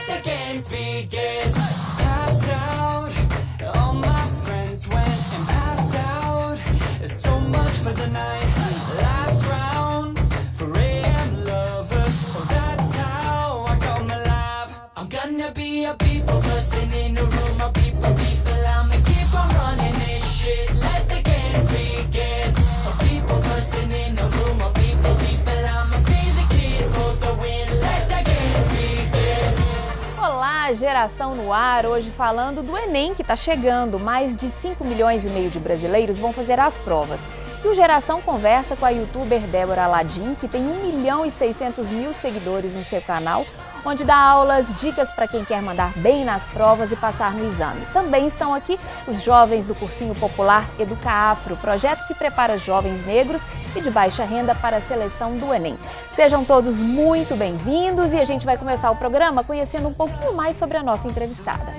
let the games begin. Passed out, all my friends went and passed out. There's so much for the night. Last round, for AM lovers. Oh, that's how I come alive. I'm gonna be a people person in the room. A people, I'ma keep on running this shit. Let the games begin. A people person in the room. A people, I'ma be the kid for the win. Let the games begin. Olá, Geração no Ar, hoje falando do Enem que está chegando. Mais de 5,5 milhões de brasileiros vão fazer as provas. E o Geração conversa com a youtuber Débora Aladim, que tem 1.600.000 seguidores no seu canal, onde dá aulas, dicas para quem quer mandar bem nas provas e passar no exame. Também estão aqui os jovens do cursinho popular Educa Afro, projeto que prepara jovens negros e de baixa renda para a seleção do Enem. Sejam todos muito bem-vindos e a gente vai começar o programa conhecendo um pouquinho mais sobre a nossa entrevistada.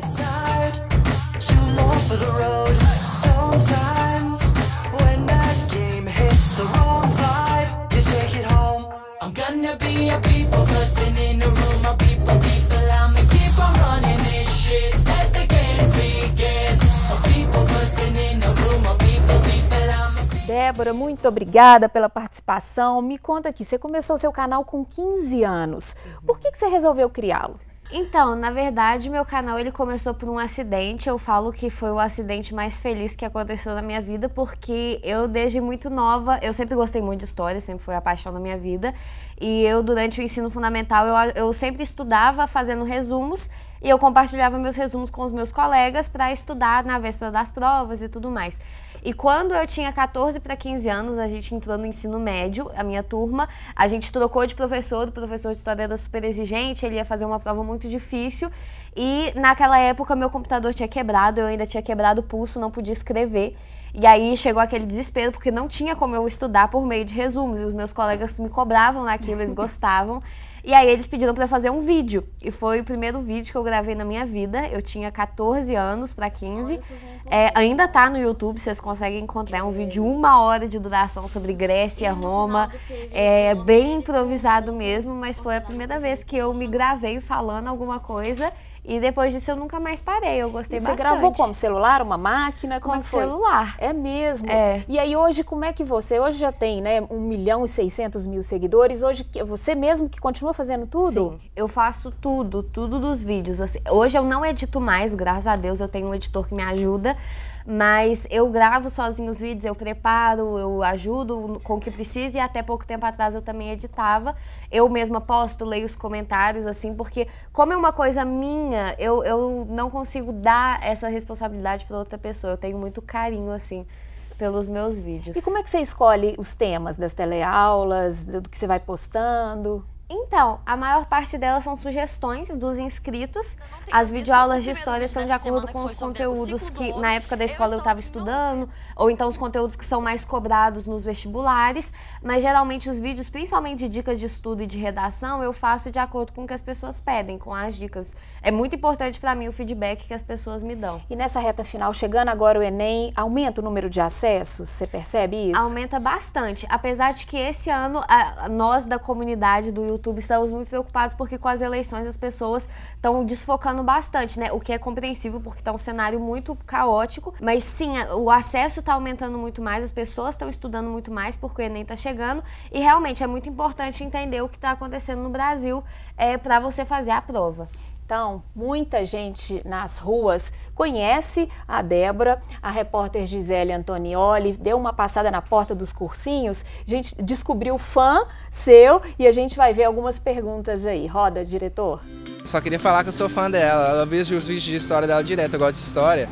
I'm gonna be a people person in the room. A people, I'ma keep on running this shit. Let the games begin. A people person in the room. A people, I'ma... Débora, muito obrigada pela participação. Me conta aqui, você começou seu canal com 15 anos. Por que você resolveu criá-lo? Então, na verdade, meu canal ele começou por um acidente. Eu falo que foi o acidente mais feliz que aconteceu na minha vida, porque eu, desde muito nova, eu sempre gostei muito de história, sempre foi a paixão da minha vida. E eu, durante o ensino fundamental, eu sempre estudava fazendo resumos e eu compartilhava meus resumos com os meus colegas para estudar na véspera das provas e tudo mais. E quando eu tinha 14 para 15 anos, a gente entrou no ensino médio, a minha turma, a gente trocou de professor, o professor de história era super exigente, ele ia fazer uma prova muito difícil e naquela época meu computador tinha quebrado, eu ainda tinha quebrado o pulso, não podia escrever. E aí chegou aquele desespero, porque não tinha como eu estudar por meio de resumos, e os meus colegas me cobravam naquilo, eles gostavam. E aí eles pediram para fazer um vídeo, e foi o primeiro vídeo que eu gravei na minha vida. Eu tinha 14 anos para 15, ainda tá no YouTube, vocês conseguem encontrar um vídeo de 1 hora de duração sobre Grécia, Roma, bem improvisado mesmo, mas foi a primeira vez que eu me gravei falando alguma coisa. E depois disso eu nunca mais parei, eu gostei bastante. Você gravou como? Celular, uma máquina? Como com foi? Celular. É mesmo? É. E aí hoje, como é que você... Hoje já tem, né, 1.600.000 seguidores. Hoje, você mesmo que continua fazendo tudo? Sim, eu faço tudo dos vídeos. Assim, hoje eu não edito mais, graças a Deus, eu tenho um editor que me ajuda. Mas eu gravo sozinho os vídeos, eu preparo, eu ajudo com o que precisa e até pouco tempo atrás eu também editava. Eu mesma posto, leio os comentários, assim, porque como é uma coisa minha, eu não consigo dar essa responsabilidade para outra pessoa. Eu tenho muito carinho, assim, pelos meus vídeos. E como é que você escolhe os temas das teleaulas, do que você vai postando? Então, a maior parte delas são sugestões dos inscritos. As videoaulas de história são de acordo com os conteúdos que na época da escola eu estava estudando, ou então os conteúdos que são mais cobrados nos vestibulares, mas geralmente os vídeos, principalmente de dicas de estudo e de redação, eu faço de acordo com o que as pessoas pedem, com as dicas. É muito importante para mim o feedback que as pessoas me dão. E nessa reta final, chegando agora o Enem, aumenta o número de acessos? Você percebe isso? Aumenta bastante, apesar de que esse ano nós da comunidade do YouTube estamos muito preocupados porque com as eleições as pessoas estão desfocando bastante, né? O que é compreensível porque está um cenário muito caótico, mas sim, o acesso está aumentando muito mais, as pessoas estão estudando muito mais porque o Enem está chegando e realmente é muito importante entender o que está acontecendo no Brasil para você fazer a prova. Então, muita gente nas ruas conhece a Débora, a repórter Gisele Antonioli deu uma passada na porta dos cursinhos, a gente descobriu fã seu e a gente vai ver algumas perguntas aí. Roda, diretor. Só queria falar que eu sou fã dela, eu vejo os vídeos de história dela direto, eu gosto de história.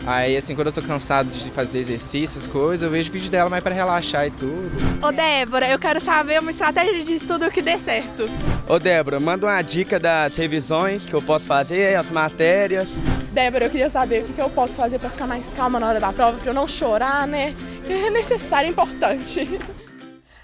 Aí, assim, quando eu tô cansado de fazer exercícios, coisas, eu vejo vídeo dela mais pra relaxar e tudo. Ô Débora, eu quero saber uma estratégia de estudo que dê certo. Ô Débora, manda uma dica das revisões que eu posso fazer, as matérias. Débora, eu queria saber o que eu posso fazer pra ficar mais calma na hora da prova, pra eu não chorar, né? É necessário, é importante.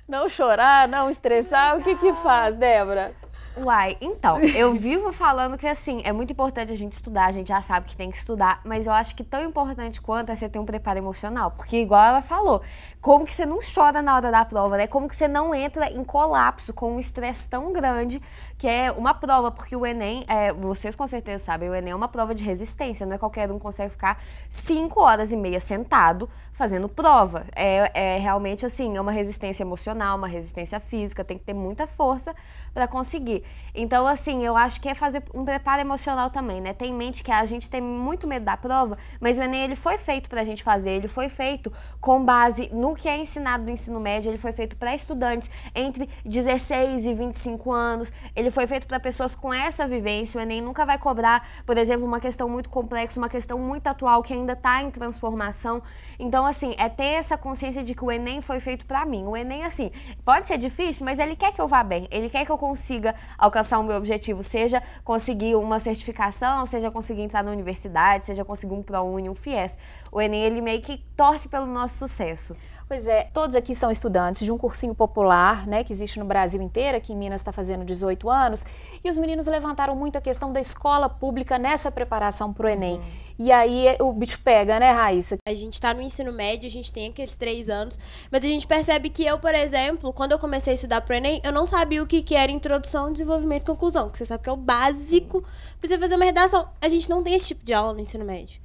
Não chorar, não estressar, o que faz, Débora? Uai, então, eu vivo falando que, assim, é muito importante a gente estudar, a gente já sabe que tem que estudar, mas eu acho que tão importante quanto é você ter um preparo emocional, porque igual ela falou, como que você não chora na hora da prova, né? Como que você não entra em colapso com um estresse tão grande, que é uma prova, porque o Enem, vocês com certeza sabem, o Enem é uma prova de resistência, não é qualquer um consegue ficar 5 horas e meia sentado fazendo prova. É realmente, assim, é uma resistência emocional, uma resistência física, tem que ter muita força para conseguir. Então, assim, eu acho que é fazer um preparo emocional também, né? Ter em mente que a gente tem muito medo da prova, mas o Enem, ele foi feito pra gente fazer, ele foi feito com base no que é ensinado no ensino médio, ele foi feito para estudantes entre 16 e 25 anos, ele foi feito para pessoas com essa vivência. O Enem nunca vai cobrar, por exemplo, uma questão muito complexa, uma questão muito atual que ainda está em transformação. Então, assim, é ter essa consciência de que o Enem foi feito para mim. O Enem, assim, pode ser difícil, mas ele quer que eu vá bem, ele quer que eu consiga alcançar o meu objetivo, seja conseguir uma certificação, seja conseguir entrar na universidade, seja conseguir um ProUni, um FIES. O Enem, ele meio que torce pelo nosso sucesso. Pois é, todos aqui são estudantes de um cursinho popular, né, que existe no Brasil inteiro, aqui em Minas está fazendo 18 anos, e os meninos levantaram muito a questão da escola pública nessa preparação para o Enem. E aí o bicho pega, né, Raíssa? A gente tá no ensino médio, a gente tem aqueles 3 anos, mas a gente percebe que eu, por exemplo, quando eu comecei a estudar pro Enem, eu não sabia o que era introdução, desenvolvimento e conclusão, que você sabe que é o básico pra você fazer uma redação. A gente não tem esse tipo de aula no ensino médio.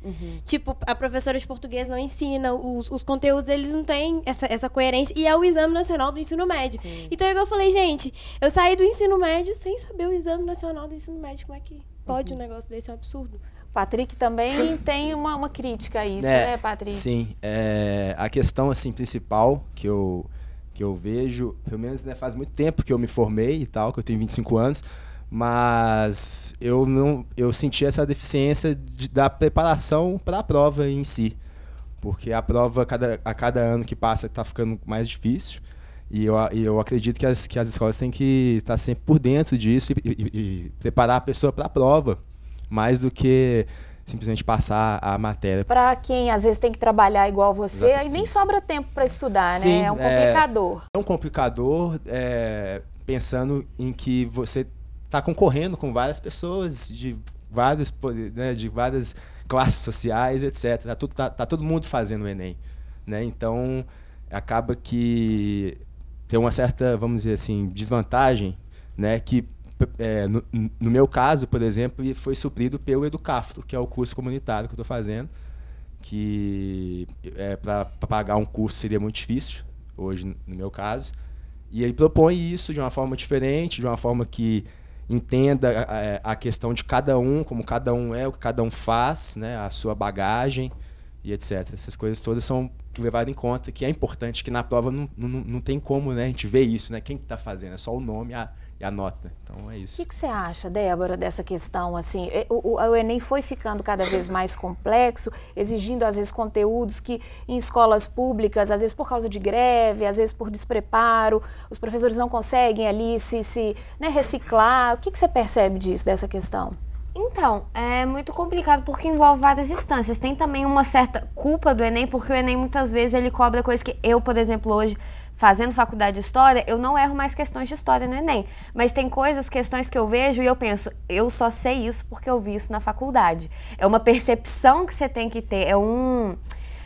Tipo, a professora de português não ensina, os conteúdos, eles não têm essa coerência, e é o Exame Nacional do Ensino Médio. Então, eu falei, gente, eu saí do ensino médio sem saber o Exame Nacional do Ensino Médio, como é que pode um negócio desse? É um absurdo. Patrick também tem uma crítica a isso, né, Patrick? Sim, a questão assim, principal que eu vejo, pelo menos, né, faz muito tempo que eu me formei e tal, que eu tenho 25 anos, mas eu senti essa deficiência da preparação para a prova em si, porque a prova a cada ano que passa está ficando mais difícil, e eu acredito que as escolas têm que estar sempre por dentro disso e preparar a pessoa para a prova, mais do que simplesmente passar a matéria. Para quem às vezes tem que trabalhar igual você, Exatamente. aí nem sobra tempo para estudar, né? Sim, é um complicador. É um complicador, pensando em que você está concorrendo com várias pessoas de várias classes sociais, etc. Tá todo mundo fazendo o Enem, né? Então acaba que tem uma certa, vamos dizer assim, desvantagem, né? Que no meu caso, por exemplo, foi suprido pelo Educafro, que é o curso comunitário que eu estou fazendo, que para pagar um curso seria muito difícil, hoje no meu caso, e ele propõe isso de uma forma diferente, de uma forma que entenda a questão de cada um, como cada um é, o que cada um faz, né, a sua bagagem e etc. Essas coisas todas são levadas em conta, que é importante, que na prova não tem como, né, a gente ver isso, né, quem que está fazendo, é só o nome e a nota. Então é isso. O que você acha, Débora, dessa questão? Assim, o Enem foi ficando cada vez mais complexo, exigindo às vezes conteúdos que em escolas públicas, às vezes por causa de greve, às vezes por despreparo, os professores não conseguem ali se reciclar. O que você percebe disso, dessa questão? Então, é muito complicado porque envolve várias instâncias. Tem também uma certa culpa do Enem, porque o Enem muitas vezes ele cobra coisas que eu, por exemplo, hoje, fazendo faculdade de História, eu não erro mais questões de História no Enem. Mas tem questões que eu vejo e eu penso, eu só sei isso porque eu vi isso na faculdade. É uma percepção que você tem que ter, é um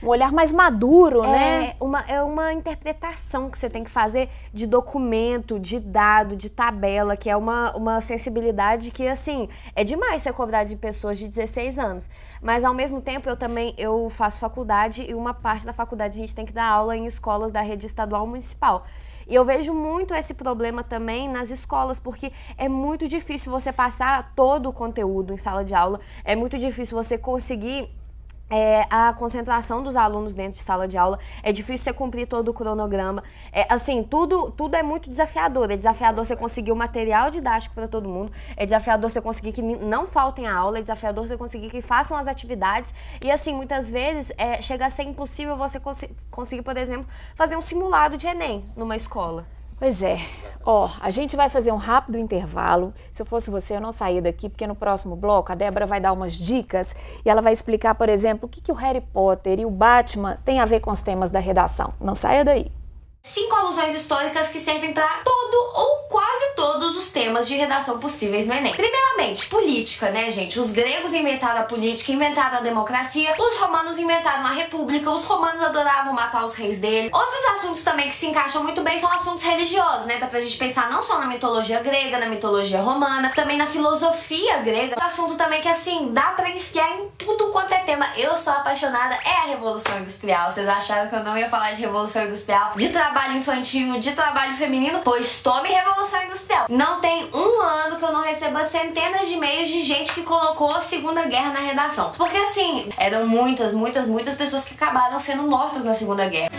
olhar mais maduro, né? É uma interpretação que você tem que fazer de documento, de dado, de tabela, que é uma sensibilidade que, assim, é demais você cobrar de pessoas de 16 anos. Mas, ao mesmo tempo, eu faço faculdade e uma parte da faculdade a gente tem que dar aula em escolas da rede estadual municipal. E eu vejo muito esse problema também nas escolas, porque é muito difícil você passar todo o conteúdo em sala de aula, é muito difícil você conseguir a concentração dos alunos dentro de sala de aula, é difícil você cumprir todo o cronograma, assim, tudo é muito desafiador, é desafiador você conseguir o material didático para todo mundo, é desafiador você conseguir que não faltem a aula, é desafiador você conseguir que façam as atividades, e assim, muitas vezes chega a ser impossível você conseguir, por exemplo, fazer um simulado de Enem numa escola. Pois é. Ó, a gente vai fazer um rápido intervalo. Se eu fosse você, eu não saía daqui, porque no próximo bloco a Débora vai dar umas dicas e ela vai explicar, por exemplo, o que o Harry Potter e o Batman têm a ver com os temas da redação. Não saia daí. 5 alusões históricas que servem para todo ou quase todos os temas de redação possíveis no Enem. Primeiramente, política, né, gente? Os gregos inventaram a política, inventaram a democracia, os romanos inventaram a república, os romanos adoravam matar os reis dele. Outros assuntos também que se encaixam muito bem são assuntos religiosos, né? Dá pra gente pensar não só na mitologia grega, na mitologia romana, também na filosofia grega. Um assunto também que, assim, dá pra enfiar em tudo quanto é tema. Eu sou apaixonada, é a Revolução Industrial. Vocês acharam que eu não ia falar de Revolução Industrial? De trabalho infantil, de trabalho feminino? Pois tome Revolução Industrial. Não tem um ano que eu não receba centenas de e-mails de gente que colocou a Segunda Guerra na redação. Porque, assim, eram muitas pessoas que acabaram sendo mortas na Segunda Guerra.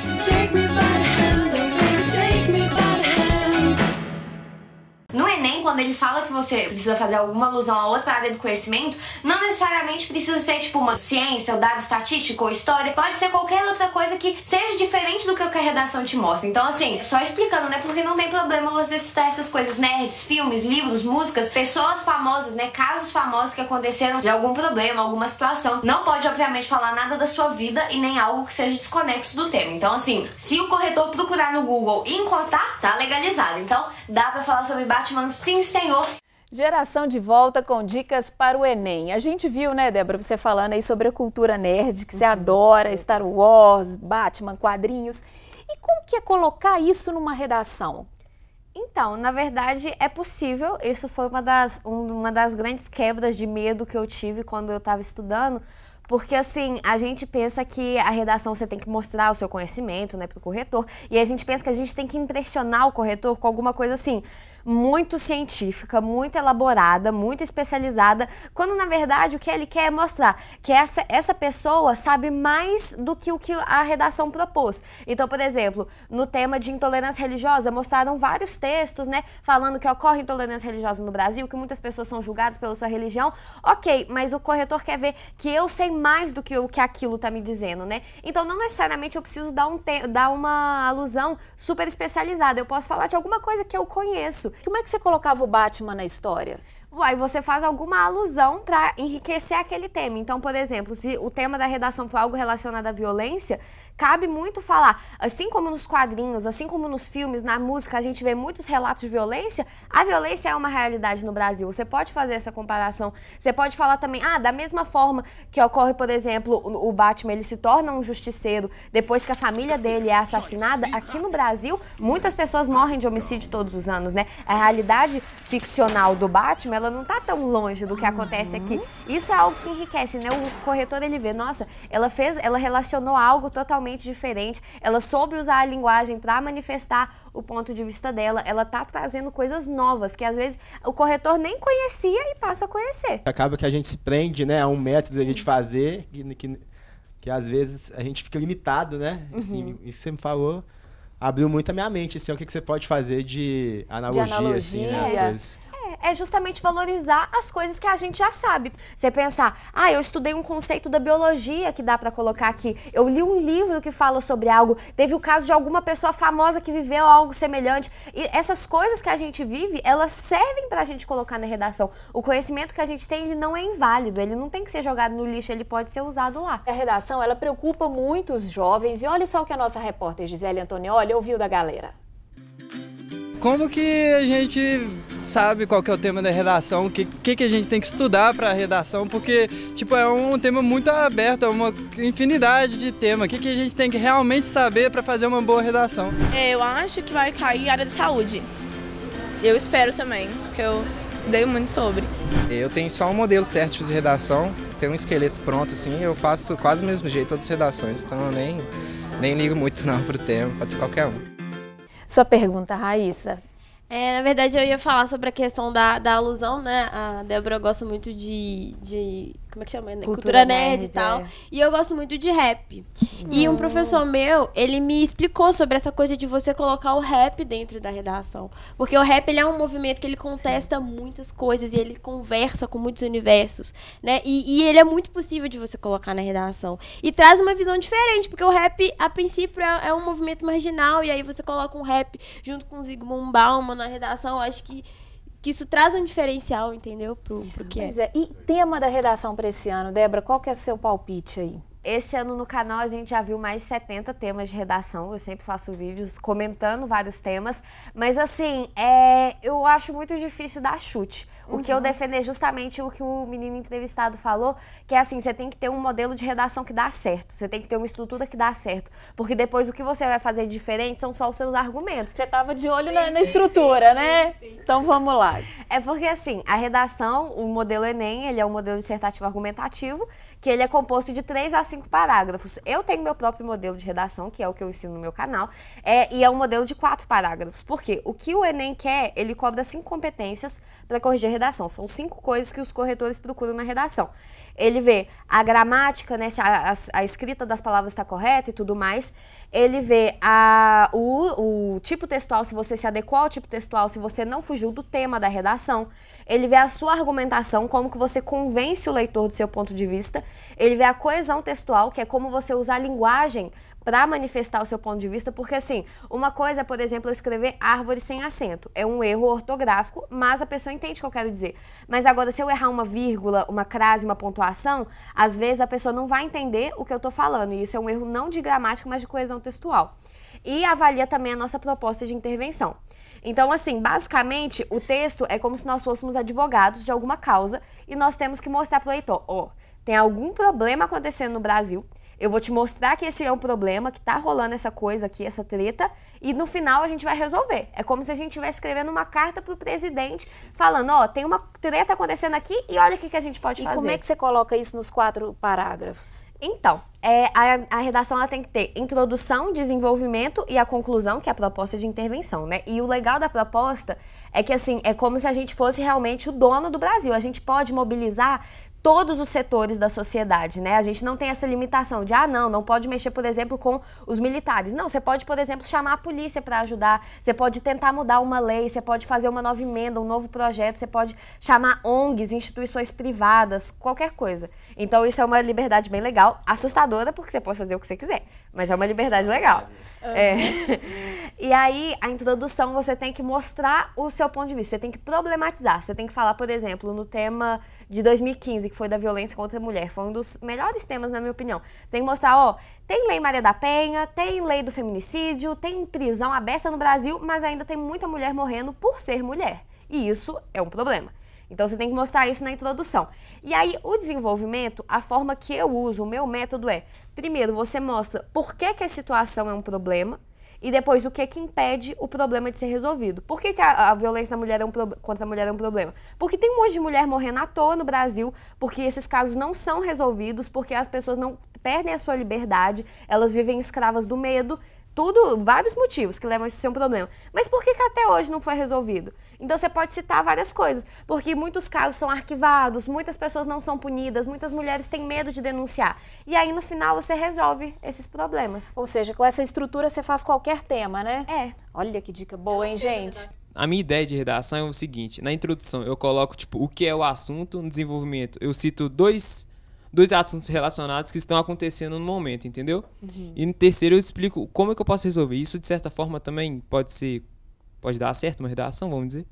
No Enem, quando ele fala que você precisa fazer alguma alusão a outra área do conhecimento, não necessariamente precisa ser tipo uma ciência, dado estatístico ou história, pode ser qualquer outra coisa que seja diferente do que a redação te mostra. Então, assim, só explicando, né, porque não tem problema você citar essas coisas, nerds, filmes, livros, músicas, pessoas famosas, né, casos famosos que aconteceram de algum problema, alguma situação. Não pode, obviamente, falar nada da sua vida e nem algo que seja desconexo do tema. Então, assim, se o corretor procurar no Google e encontrar, tá legalizado. Então, dá pra falar sobre Batman, sim, senhor. Geração de volta com dicas para o Enem. A gente viu, né, Débora, você falando aí sobre a cultura nerd, que você adora, Star Wars, Batman, quadrinhos. E como que é colocar isso numa redação? Então, na verdade, é possível. Isso foi uma das grandes quebras de medo que eu tive quando eu estava estudando. Porque, assim, a gente pensa que a redação você tem que mostrar o seu conhecimento, né, pro corretor. E a gente pensa que a gente tem que impressionar o corretor com alguma coisa assim, muito científica, muito elaborada, muito especializada, quando na verdade o que ele quer é mostrar que essa pessoa sabe mais do que o que a redação propôs. Então, por exemplo, no tema de intolerância religiosa, mostraram vários textos, né, falando que ocorre intolerância religiosa no Brasil, que muitas pessoas são julgadas pela sua religião. Ok, mas o corretor quer ver que eu sei mais do que o que aquilo tá me dizendo, né? Então, não necessariamente eu preciso dar uma alusão super especializada. Eu posso falar de alguma coisa que eu conheço. Como é que você colocava o Batman na história? Aí você faz alguma alusão para enriquecer aquele tema. Então, por exemplo, se o tema da redação for algo relacionado à violência, cabe muito falar, assim como nos quadrinhos, assim como nos filmes, na música, a gente vê muitos relatos de violência, a violência é uma realidade no Brasil. Você pode fazer essa comparação. Você pode falar também, da mesma forma que ocorre, por exemplo, o Batman, ele se torna um justiceiro depois que a família dele é assassinada. Aqui no Brasil, muitas pessoas morrem de homicídio todos os anos, né? A realidade ficcional do Batman, ela não tá tão longe do que acontece aqui. Isso é algo que enriquece, né? O corretor, ele vê, nossa, ela relacionou algo totalmente diferente, ela soube usar a linguagem para manifestar o ponto de vista dela, ela tá trazendo coisas novas, que às vezes o corretor nem conhecia e passa a conhecer. Acaba que a gente se prende, né, a um método de fazer, que às vezes a gente fica limitado, né? Assim, isso você me falou, abriu muito a minha mente, assim, o que você pode fazer de analogia, assim, né, as coisas. É justamente valorizar as coisas que a gente já sabe. Você pensar, eu estudei um conceito da biologia que dá pra colocar aqui, eu li um livro que fala sobre algo, teve o caso de alguma pessoa famosa que viveu algo semelhante. E essas coisas que a gente vive, elas servem pra gente colocar na redação. O conhecimento que a gente tem, ele não é inválido, ele não tem que ser jogado no lixo, ele pode ser usado lá. A redação, ela preocupa muito os jovens, e olha só o que a nossa repórter Gisele Antonioli ouviu da galera. Como que a gente sabe qual que é o tema da redação, o que a gente tem que estudar para a redação, porque tipo, é um tema muito aberto, é uma infinidade de temas. O que a gente tem que realmente saber para fazer uma boa redação? Eu acho que vai cair a área de saúde. Eu espero também, porque eu estudei muito sobre. Eu tenho só um modelo certo de fazer redação, tenho um esqueleto pronto, assim, eu faço quase do mesmo jeito todas as redações, então eu nem ligo muito não pro tema, pode ser qualquer um. Sua pergunta, Raíssa. Na verdade, eu ia falar sobre a questão da alusão, né? A Débora gosta muito de como é que chama? Cultura nerd e tal. E eu gosto muito de rap. E um professor meu, ele me explicou sobre essa coisa de você colocar o rap dentro da redação. Porque o rap, ele é um movimento que ele contesta muitas coisas e ele conversa com muitos universos, né? E ele é muito possível de você colocar na redação. E traz uma visão diferente, porque o rap, a princípio, é um movimento marginal, e aí você coloca um rap junto com o Zygmunt Bauman na redação. Eu acho que isso traz um diferencial, entendeu? Pro que Pois é. E tema da redação para esse ano, Débora, qual que é o seu palpite aí? Esse ano no canal a gente já viu mais de 70 temas de redação. Eu sempre faço vídeos comentando vários temas. Mas assim, eu acho muito difícil dar chute. O que eu defendo é justamente o que o menino entrevistado falou, que é assim, você tem que ter um modelo de redação que dá certo. Você tem que ter uma estrutura que dá certo. Porque depois o que você vai fazer diferente são só os seus argumentos. Você estava de olho na estrutura, né? Sim. Então vamos lá. É porque assim, a redação, o modelo Enem, ele é um modelo dissertativo argumentativo, que ele é composto de 3 a 5 parágrafos. Eu tenho meu próprio modelo de redação, que é o que eu ensino no meu canal, e é um modelo de 4 parágrafos. Por quê? O que o Enem quer, ele cobra 5 competências para corrigir a redação. São 5 coisas que os corretores procuram na redação. Ele vê a gramática, né, se a escrita das palavras está correta e tudo mais. Ele vê o tipo textual, se você se adequou ao tipo textual, se você não fugiu do tema da redação. Ele vê a sua argumentação, como que você convence o leitor do seu ponto de vista. Ele vê a coesão textual, que é como você usar a linguagem para manifestar o seu ponto de vista, porque assim, uma coisa é, por exemplo, eu escrever árvore sem acento. É um erro ortográfico, mas a pessoa entende o que eu quero dizer. Mas agora, se eu errar uma vírgula, uma crase, uma pontuação, às vezes a pessoa não vai entender o que eu tô falando. E isso é um erro não de gramática, mas de coesão textual. E avalia também a nossa proposta de intervenção. Então, assim, basicamente, o texto é como se nós fôssemos advogados de alguma causa e nós temos que mostrar para o leitor, tem algum problema acontecendo no Brasil, eu vou te mostrar que esse é um problema, que tá rolando essa coisa aqui, essa treta, e no final a gente vai resolver. É como se a gente estivesse escrevendo uma carta pro presidente, falando, tem uma treta acontecendo aqui e olha o que a gente pode fazer. E como é que você coloca isso nos 4 parágrafos? Então, a redação ela tem que ter introdução, desenvolvimento e a conclusão, que é a proposta de intervenção, né? E o legal da proposta é que, assim, é como se a gente fosse realmente o dono do Brasil. A gente pode mobilizar todos os setores da sociedade, né? A gente não tem essa limitação de, não pode mexer, por exemplo, com os militares. Não, você pode, por exemplo, chamar a polícia para ajudar, você pode tentar mudar uma lei, você pode fazer uma nova emenda, um novo projeto, você pode chamar ONGs, instituições privadas, qualquer coisa. Então isso é uma liberdade bem legal, assustadora, porque você pode fazer o que você quiser, mas é uma liberdade legal. E aí, a introdução, você tem que mostrar o seu ponto de vista, você tem que problematizar, você tem que falar, por exemplo, no tema de 2015, que foi da violência contra a mulher, foi um dos melhores temas, na minha opinião. Você tem que mostrar, tem lei Maria da Penha, tem lei do feminicídio, tem prisão aberta no Brasil, mas ainda tem muita mulher morrendo por ser mulher. E isso é um problema. Então, você tem que mostrar isso na introdução. E aí, o desenvolvimento, a forma que eu uso, o meu método primeiro, você mostra por que a situação é um problema e depois o que impede o problema de ser resolvido. Por que a violência contra a mulher é um problema? Porque tem um monte de mulher morrendo à toa no Brasil, porque esses casos não são resolvidos, porque as pessoas não perdem a sua liberdade, elas vivem escravas do medo. Vários motivos que levam isso a ser um problema. Mas por que até hoje não foi resolvido? Então você pode citar várias coisas, porque muitos casos são arquivados, muitas pessoas não são punidas, muitas mulheres têm medo de denunciar. E aí no final você resolve esses problemas. Ou seja, com essa estrutura você faz qualquer tema, né? Olha que dica boa, hein, gente? A minha ideia de redação é o seguinte, na introdução eu coloco o que é o assunto, no desenvolvimento eu cito dois assuntos relacionados que estão acontecendo no momento, entendeu? E no terceiro eu explico como é que eu posso resolver. Isso, de certa forma, também pode dar certo uma redação, vamos dizer?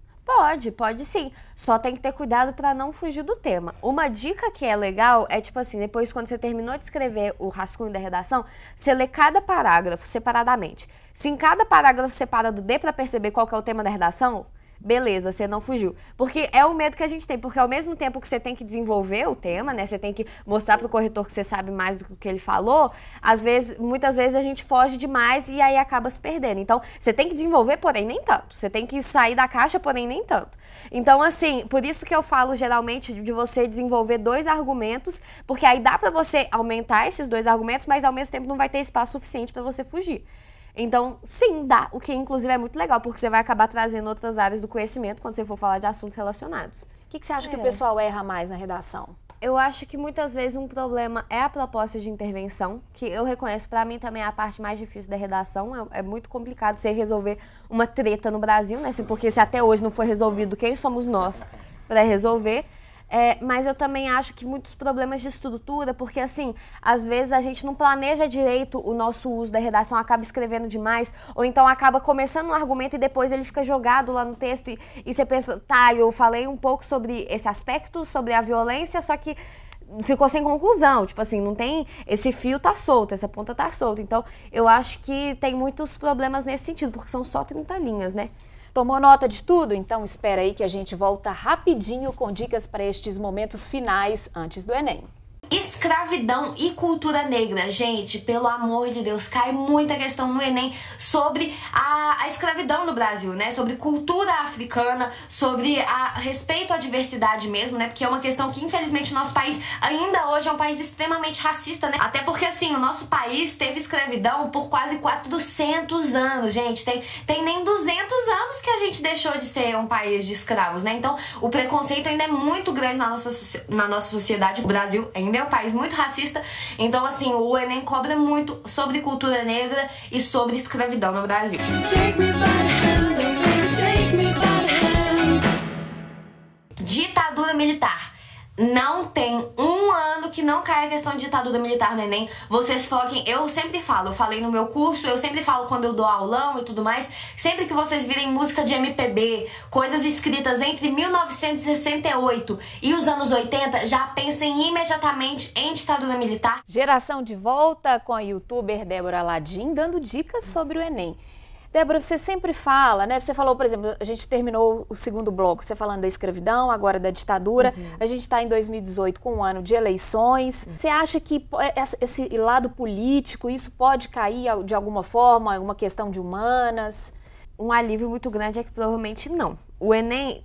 Pode sim. Só tem que ter cuidado para não fugir do tema. Uma dica que é legal é, tipo assim, depois quando você terminou de escrever o rascunho da redação, você lê cada parágrafo separadamente. Se em cada parágrafo separado dê para perceber qual que é o tema da redação, beleza, você não fugiu. Porque é o medo que a gente tem, porque ao mesmo tempo que você tem que desenvolver o tema, né, você tem que mostrar pro corretor que você sabe mais do que o que ele falou, muitas vezes a gente foge demais e aí acaba se perdendo. Então, você tem que desenvolver, porém nem tanto. Você tem que sair da caixa, porém nem tanto. Então, assim, por isso que eu falo geralmente de você desenvolver 2 argumentos, porque aí dá pra você aumentar esses 2 argumentos, mas ao mesmo tempo não vai ter espaço suficiente pra você fugir. Então, sim, dá, o que inclusive é muito legal, porque você vai acabar trazendo outras áreas do conhecimento quando você for falar de assuntos relacionados. O que você acha que o pessoal erra mais na redação? Eu acho que muitas vezes um problema é a proposta de intervenção, que eu reconheço, para mim também é a parte mais difícil da redação. É muito complicado você resolver uma treta no Brasil, né? Porque se até hoje não foi resolvido, quem somos nós para resolver? Mas eu também acho que muitos problemas de estrutura, porque assim, às vezes a gente não planeja direito o nosso uso da redação, acaba escrevendo demais, ou então acaba começando um argumento e depois ele fica jogado lá no texto e você pensa, eu falei um pouco sobre esse aspecto, sobre a violência, só que ficou sem conclusão, tipo assim, não tem, esse fio tá solto, essa ponta tá solta. Então, eu acho que tem muitos problemas nesse sentido, porque são só 30 linhas, né? Tomou nota de tudo? Então espera aí que a gente volta rapidinho com dicas para estes momentos finais antes do Enem. Escravidão e cultura negra. Gente, pelo amor de Deus, cai muita questão no Enem sobre a escravidão no Brasil, né? Sobre cultura africana, sobre respeito à diversidade mesmo, né? Porque é uma questão que, infelizmente, o nosso país ainda hoje é um país extremamente racista, né? Até porque, assim, o nosso país teve escravidão por quase 400 anos, gente. Tem nem 200 anos que a gente deixou de ser um país de escravos, né? Então, o preconceito ainda é muito grande na nossa sociedade. O Brasil ainda é um país muito racista, então assim, o Enem cobra muito sobre cultura negra e sobre escravidão no Brasil. Ditadura militar. Não tem um ano que não cai a questão de ditadura militar no Enem. Vocês foquem, eu sempre falo, eu falei no meu curso, eu sempre falo quando eu dou aulão e tudo mais, sempre que vocês virem música de MPB, coisas escritas entre 1968 e os anos 80, já pensem imediatamente em ditadura militar. Geração de volta com a youtuber Débora Ladim dando dicas sobre o Enem. Débora, você sempre fala, né? Você falou, por exemplo, a gente terminou o segundo bloco, você falando da escravidão, agora da ditadura. A gente está em 2018 com um ano de eleições. Você acha que esse lado político, isso pode cair de alguma forma, alguma questão de humanas? Um alívio muito grande é que provavelmente não. O Enem,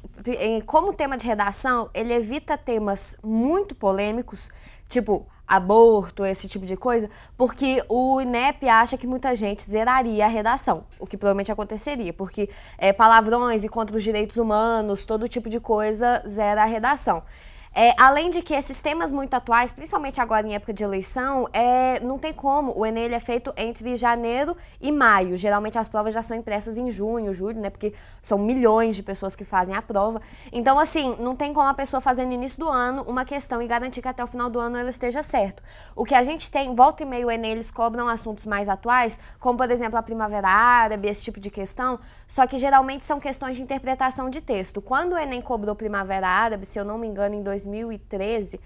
como tema de redação, ele evita temas muito polêmicos, tipo aborto, esse tipo de coisa, porque o INEP acha que muita gente zeraria a redação, o que provavelmente aconteceria, porque palavrões e contra os direitos humanos, todo tipo de coisa zera a redação. Além de que esses temas muito atuais, principalmente agora em época de eleição, não tem como. O Enem ele é feito entre janeiro e maio. Geralmente as provas já são impressas em junho, julho, né? Porque são milhões de pessoas que fazem a prova. Então, assim, não tem como a pessoa fazer no início do ano uma questão e garantir que até o final do ano ela esteja certo. O que a gente tem, volta e meia o Enem, eles cobram assuntos mais atuais, como, por exemplo, a Primavera Árabe, esse tipo de questão, só que geralmente são questões de interpretação de texto. Quando o Enem cobrou Primavera Árabe, se eu não me engano, em 2013,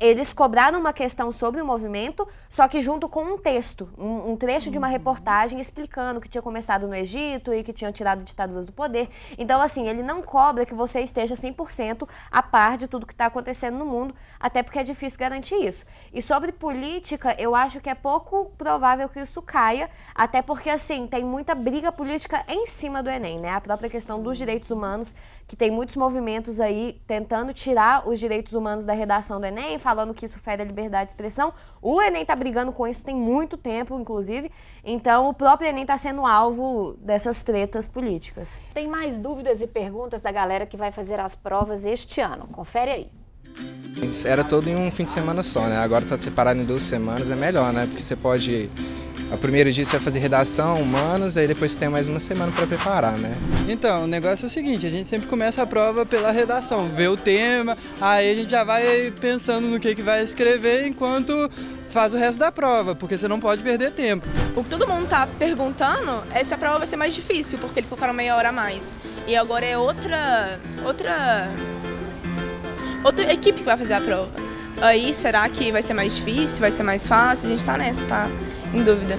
eles cobraram uma questão sobre o movimento, só que junto com um texto, um trecho de uma reportagem explicando que tinha começado no Egito e que tinham tirado ditaduras do poder. Então, assim, ele não cobra que você esteja 100% a par de tudo que está acontecendo no mundo, até porque é difícil garantir isso. E sobre política, eu acho que é pouco provável que isso caia, até porque, assim, tem muita briga política em cima do Enem, né? A própria questão dos direitos humanos, que tem muitos movimentos aí tentando tirar os direitos humanos da redação do Enem, falando que isso fere a liberdade de expressão. O Enem tá brigando com isso tem muito tempo, inclusive. Então, o próprio Enem tá sendo alvo dessas tretas políticas. Tem mais dúvidas e perguntas da galera que vai fazer as provas este ano. Confere aí. Era todo em um fim de semana só, né? Agora tá separado em 2 semanas, é melhor, né? Porque você pode... O primeiro dia você vai fazer redação, humanas, aí depois você tem mais uma semana para preparar, né? Então, o negócio é o seguinte, a gente sempre começa a prova pela redação, vê o tema, aí a gente já vai pensando no que vai escrever enquanto faz o resto da prova, porque você não pode perder tempo. O que todo mundo tá perguntando é se a prova vai ser mais difícil, porque eles colocaram meia hora a mais. E agora é outra equipe que vai fazer a prova. Aí, será que vai ser mais difícil, vai ser mais fácil? A gente tá nessa, tá em dúvida.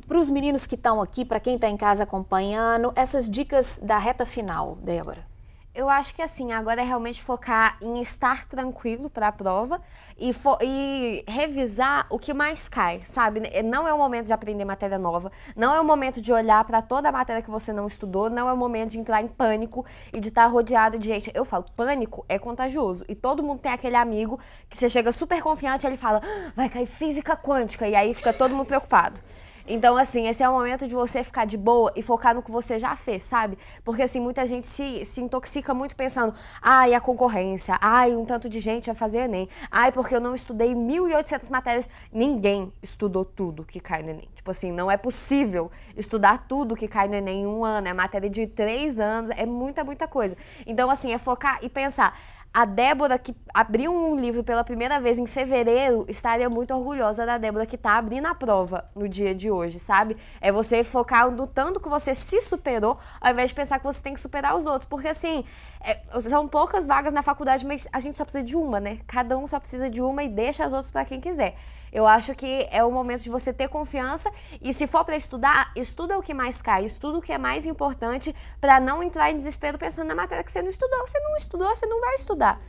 Para os meninos que estão aqui, para quem está em casa acompanhando, essas dicas da reta final, Débora? Eu acho que assim, agora é realmente focar em estar tranquilo para a prova e revisar o que mais cai, sabe? Não é o momento de aprender matéria nova, não é o momento de olhar para toda a matéria que você não estudou, não é o momento de entrar em pânico e de estar rodeado de gente. Eu falo, pânico é contagioso e todo mundo tem aquele amigo que você chega super confiante e ele fala, vai cair física quântica e aí fica todo mundo preocupado. Então, assim, esse é o momento de você ficar de boa e focar no que você já fez, sabe? Porque, assim, muita gente se intoxica muito pensando, ai, a concorrência, ai, um tanto de gente vai fazer Enem, ai, porque eu não estudei 1.800 matérias. Ninguém estudou tudo que cai no Enem. Tipo assim, não é possível estudar tudo que cai no Enem em um ano, é matéria de 3 anos, é muita coisa. Então, assim, é focar e pensar, A Débora, que abriu um livro pela primeira vez em fevereiro, estaria muito orgulhosa da Débora que tá abrindo a prova no dia de hoje, sabe? É você focar no tanto que você se superou, ao invés de pensar que você tem que superar os outros. Porque, assim, são poucas vagas na faculdade, mas a gente só precisa de uma, né? Cada um só precisa de uma e deixa as outras para quem quiser. Eu acho que é o momento de você ter confiança e, se for para estudar, estuda o que mais cai, estuda o que é mais importante para não entrar em desespero pensando na matéria que você não estudou. Você não estudou, você não vai estudar.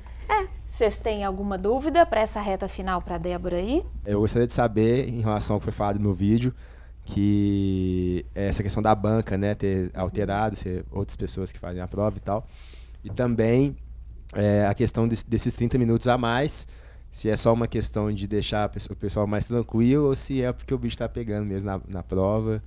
Vocês têm alguma dúvida para essa reta final para a Débora aí? Eu gostaria de saber, em relação ao que foi falado no vídeo, que essa questão da banca, né, ter alterado, ser outras pessoas que fazem a prova e tal. E também a questão desses 30 minutos a mais, se é só uma questão de deixar o pessoal mais tranquilo ou se é porque o bicho tá pegando mesmo na prova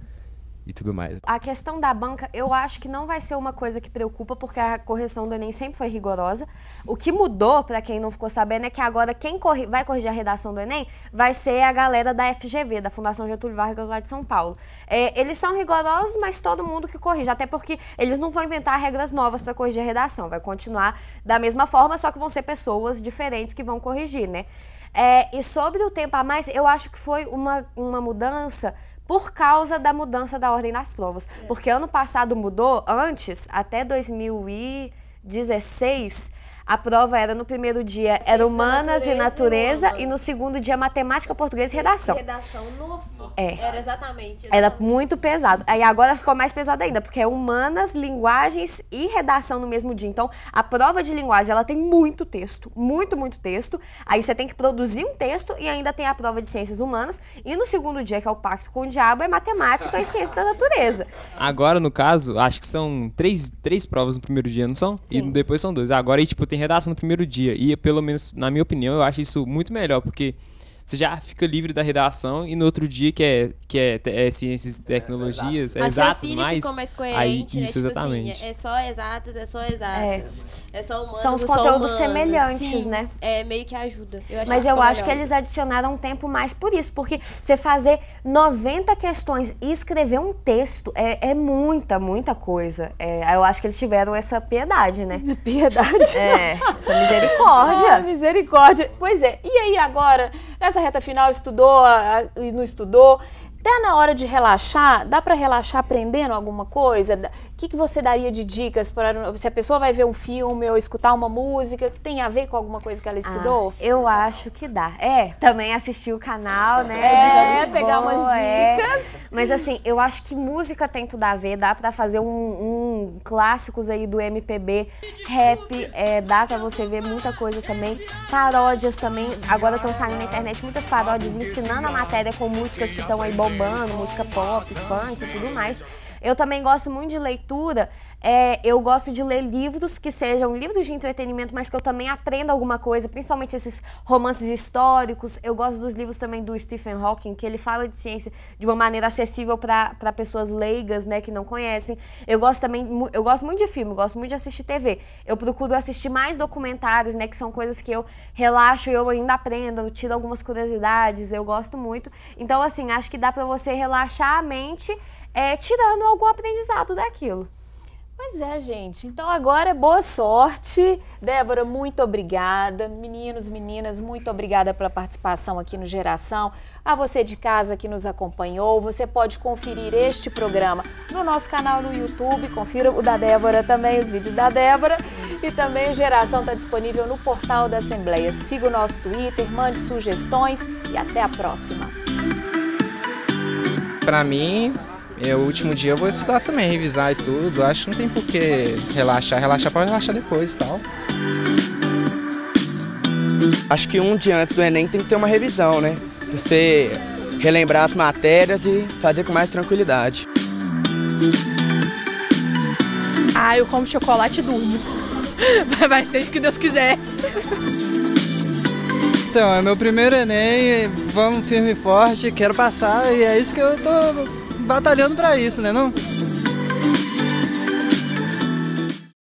e tudo mais. A questão da banca, eu acho que não vai ser uma coisa que preocupa, porque a correção do Enem sempre foi rigorosa. O que mudou, para quem não ficou sabendo, é que agora quem vai corrigir a redação do Enem vai ser a galera da FGV, da Fundação Getúlio Vargas, lá de São Paulo. Eles são rigorosos, mas todo mundo que corrige, até porque eles não vão inventar regras novas para corrigir a redação, vai continuar da mesma forma, só que vão ser pessoas diferentes que vão corrigir, né? E sobre o tempo a mais, eu acho que foi uma mudança por causa da mudança da ordem das provas. Porque ano passado mudou, antes, até 2016, a prova era no primeiro dia, era Humanas e Natureza, e no segundo dia, Matemática, Português e Redação. Redação, nossa. Era exatamente. Era muito pesado. Aí agora ficou mais pesado ainda, porque é Humanas, Linguagens e Redação no mesmo dia. Então, a prova de linguagem, ela tem muito texto, muito texto. Aí você tem que produzir um texto e ainda tem a prova de Ciências Humanas. E no segundo dia, que é o Pacto com o Diabo, é Matemática e Ciência da Natureza. Agora, no caso, acho que são três provas no primeiro dia, não são? Sim. E depois são 2. Agora, tipo, tem redação no primeiro dia. E, pelo menos, na minha opinião, eu acho isso muito melhor, porque você já fica livre da redação e no outro dia, que é ciências e tecnologias, é exato, mas ficou mais coerente, aí, né? isso, Tipo exatamente. assim, é só exatas. É só humanas, são os é só conteúdos humanas. semelhantes, Sim, né? Meio que ajuda. Mas eu acho que eles adicionaram um tempo mais por isso, porque você fazer 90 questões e escrever um texto é muita coisa. Eu acho que eles tiveram essa piedade, né? Piedade? Essa misericórdia. Ah, misericórdia. Pois é. E aí agora, nessa reta final, estudou e não estudou? Até na hora de relaxar, dá para relaxar aprendendo alguma coisa? O que você daria de dicas para se a pessoa vai ver um filme ou escutar uma música que tem a ver com alguma coisa que ela estudou? Eu acho que dá. Também assistir o canal, né? Pegar umas dicas. Mas assim, eu acho que música tem tudo a ver, dá pra fazer um clássicos aí do MPB, rap, dá pra você ver muita coisa também, paródias também, agora estão saindo na internet muitas paródias ensinando a matéria com músicas que estão aí bombando, música pop, funk e tudo mais. Eu também gosto muito de leitura, eu gosto de ler livros que sejam livros de entretenimento, mas que eu também aprenda alguma coisa, principalmente esses romances históricos. Eu gosto dos livros também do Stephen Hawking, que ele fala de ciência de uma maneira acessível para pessoas leigas, né, que não conhecem. Eu gosto muito de filme, eu gosto muito de assistir TV. Eu procuro assistir mais documentários, né, que são coisas que eu relaxo e eu ainda aprendo, eu tiro algumas curiosidades, eu gosto muito. Então, assim, acho que dá para você relaxar a mente, tirando algum aprendizado daquilo. Pois é, gente. Então agora boa sorte. Débora, muito obrigada. Meninos, meninas, muito obrigada pela participação aqui no Geração. A você de casa que nos acompanhou, você pode conferir este programa no nosso canal no YouTube. Confira o da Débora também, os vídeos da Débora. E também o Geração está disponível no portal da Assembleia. Siga o nosso Twitter, mande sugestões e até a próxima. Pra mim, o último dia eu vou estudar também, revisar e tudo. Acho que não tem por que relaxar. Relaxar pode relaxar depois e tal. Acho que um dia antes do Enem tem que ter uma revisão, né? Pra você relembrar as matérias e fazer com mais tranquilidade. Eu como chocolate e durmo. Vai ser o que Deus quiser. Então, é meu primeiro Enem, vamos firme e forte, quero passar e é isso que eu tô batalhando pra isso, né não?